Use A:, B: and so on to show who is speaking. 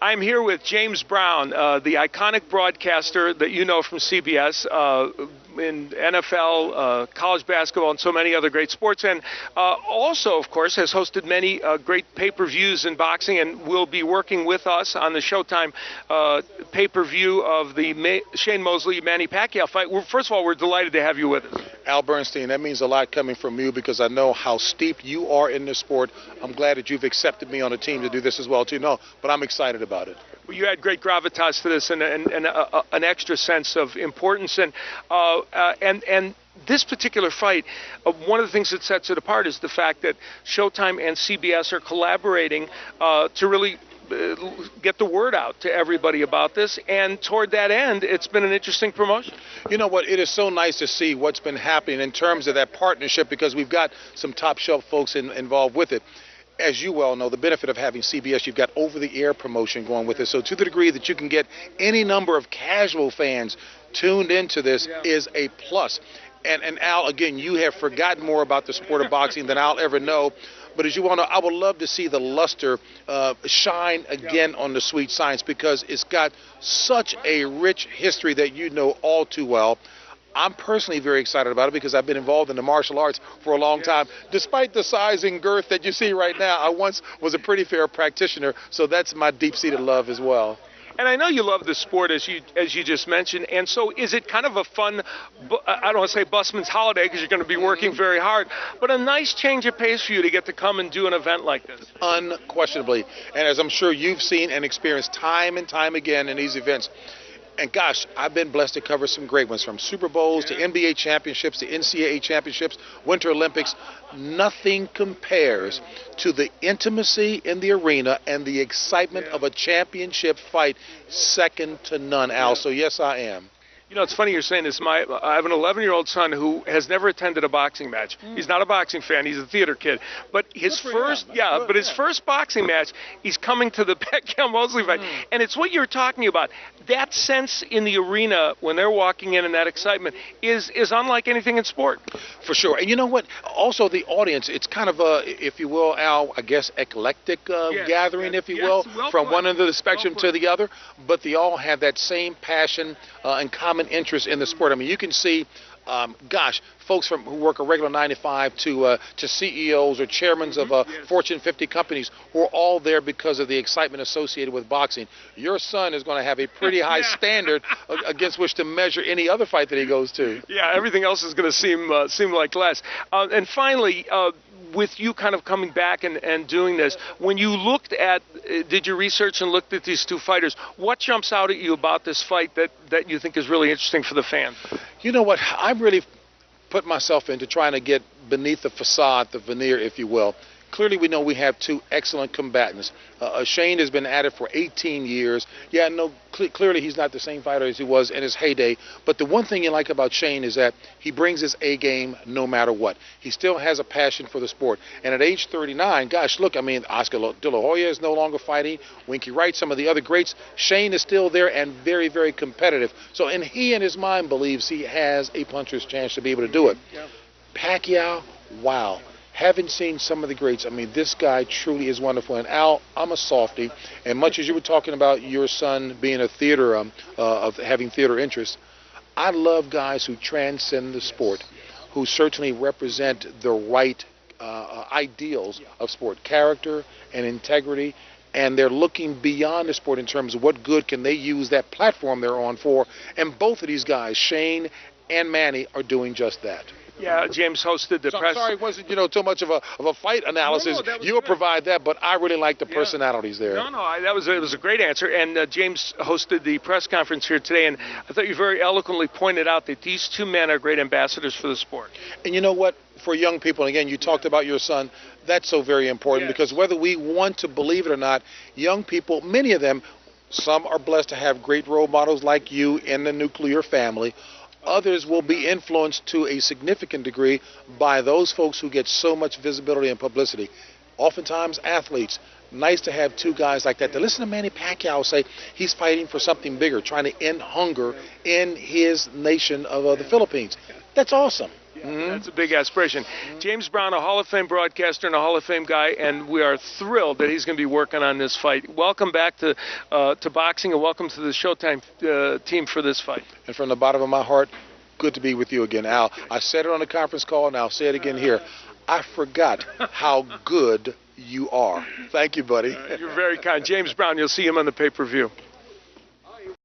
A: I'm here with James Brown, the iconic broadcaster that you know from CBS, in NFL, college basketball, and so many other great sports. And also, of course, has hosted many great pay-per-views in boxing and will be working with us on the Showtime pay-per-view of the Shane Mosley-Manny Pacquiao fight. First of all, we're delighted to have you with us.
B: Al Bernstein, that means a lot coming from you because I know how steep you are in this sport. I'm glad that you've accepted me on a team to do this as well, too. No, but I'm excited about it.
A: Well, you had great gravitas to this and an extra sense of importance. And this particular fight, one of the things that sets it apart is the fact that Showtime and CBS are collaborating to really get the word out to everybody about this, and toward that end, it's been an interesting promotion.
B: You know what? It is so nice to see what's been happening in terms of that partnership because we've got some top shelf folks involved with it. As you well know, the benefit of having CBS, you've got over-the-air promotion going with it. So to the degree that you can get any number of casual fans tuned into this is a plus. And Al, again, you have forgotten more about the sport of boxing than I'll ever know. But as you want to, I would love to see the luster shine again on the sweet science because it's got such a rich history that you know all too well. I'm personally very excited about it because I've been involved in the martial arts for a long time. Despite the size and girth that you see right now, I once was a pretty fair practitioner, so that's my deep-seated love as well.
A: And I know you love the sport, as you just mentioned. And so is it kind of a fun, I don't want to say busman's holiday because you're going to be working very hard, but a nice change of pace for you to get to come and do an event like this?
B: Unquestionably. And as I'm sure you've seen and experienced time and time again in these events, and gosh, I've been blessed to cover some great ones, from Super Bowls to NBA championships to NCAA championships, Winter Olympics. Nothing compares to the intimacy in the arena and the excitement of a championship fight, second to none, Al. So yes, I am.
A: You know, it's funny you're saying this. I have an 11-year-old son who has never attended a boxing match. He's not a boxing fan. He's a theater kid. But his first boxing match, he's coming to the Pacquiao-Mosley fight. And it's what you're talking about. That sense in the arena when they're walking in and that excitement is unlike anything in sport.
B: For sure. And you know what? Also, the audience, it's kind of a, if you will, Al, I guess, eclectic gathering, if you will, from one end of the spectrum to the other. But they all have that same passion and common interest in the sport. I mean, you can see, folks who work a regular 9 to 5 to CEOs or chairmen of Fortune 50 companies who are all there because of the excitement associated with boxing. Your son is going to have a pretty high standard against which to measure any other fight that he goes to.
A: Yeah, everything else is going to seem like less. And finally, with you kind of coming back and doing this, when you did your research and looked at these two fighters, what jumps out at you about this fight that you think is really interesting for the fans?
B: You know what? I really put myself into trying to get beneath the facade, the veneer, if you will. Clearly, we know we have two excellent combatants. Shane has been at it for 18 years. Yeah, no, clearly he's not the same fighter as he was in his heyday. But the one thing you like about Shane is that he brings his A game no matter what. He still has a passion for the sport. And at age 39, gosh, look, I mean, Oscar De La Hoya is no longer fighting. Winky Wright, some of the other greats. Shane is still there and very, very competitive. So, and he in his mind believes he has a puncher's chance to be able to do it. Yeah. Pacquiao, wow. Having seen some of the greats, I mean, this guy truly is wonderful. And Al, I'm a softie, and much as you were talking about your son being a theater, of having theater interests, I love guys who transcend the sport, who certainly represent the right ideals of sport, character and integrity, and they're looking beyond the sport in terms of what good can they use that platform they're on for. And both of these guys, Shane and Manny, are doing just that.
A: Yeah, James hosted the press.
B: I'm sorry it wasn't, too much of a fight analysis.
A: No,
B: you'll provide that, but I really like the personalities there.
A: It was a great answer. And James hosted the press conference here today, and I thought you very eloquently pointed out that these two men are great ambassadors for the sport.
B: And you know what? For young people, and again, you talked about your son, that's so very important because whether we want to believe it or not, young people, many of them, some are blessed to have great role models like you in the nuclear family. Others will be influenced to a significant degree by those folks who get so much visibility and publicity. Oftentimes athletes. Nice to have two guys like that. To listen to Manny Pacquiao say he's fighting for something bigger, trying to end hunger in his nation of the Philippines. That's awesome.
A: That's a big aspiration. James Brown, a Hall of Fame broadcaster and a Hall of Fame guy, and we are thrilled that he's going to be working on this fight. Welcome back to boxing, and welcome to the Showtime team for this fight.
B: And from the bottom of my heart, good to be with you again, Al. I said it on the conference call, and I'll say it again here. I forgot how good you are. Thank you, buddy.
A: You're very kind. James Brown, you'll see him on the pay-per-view.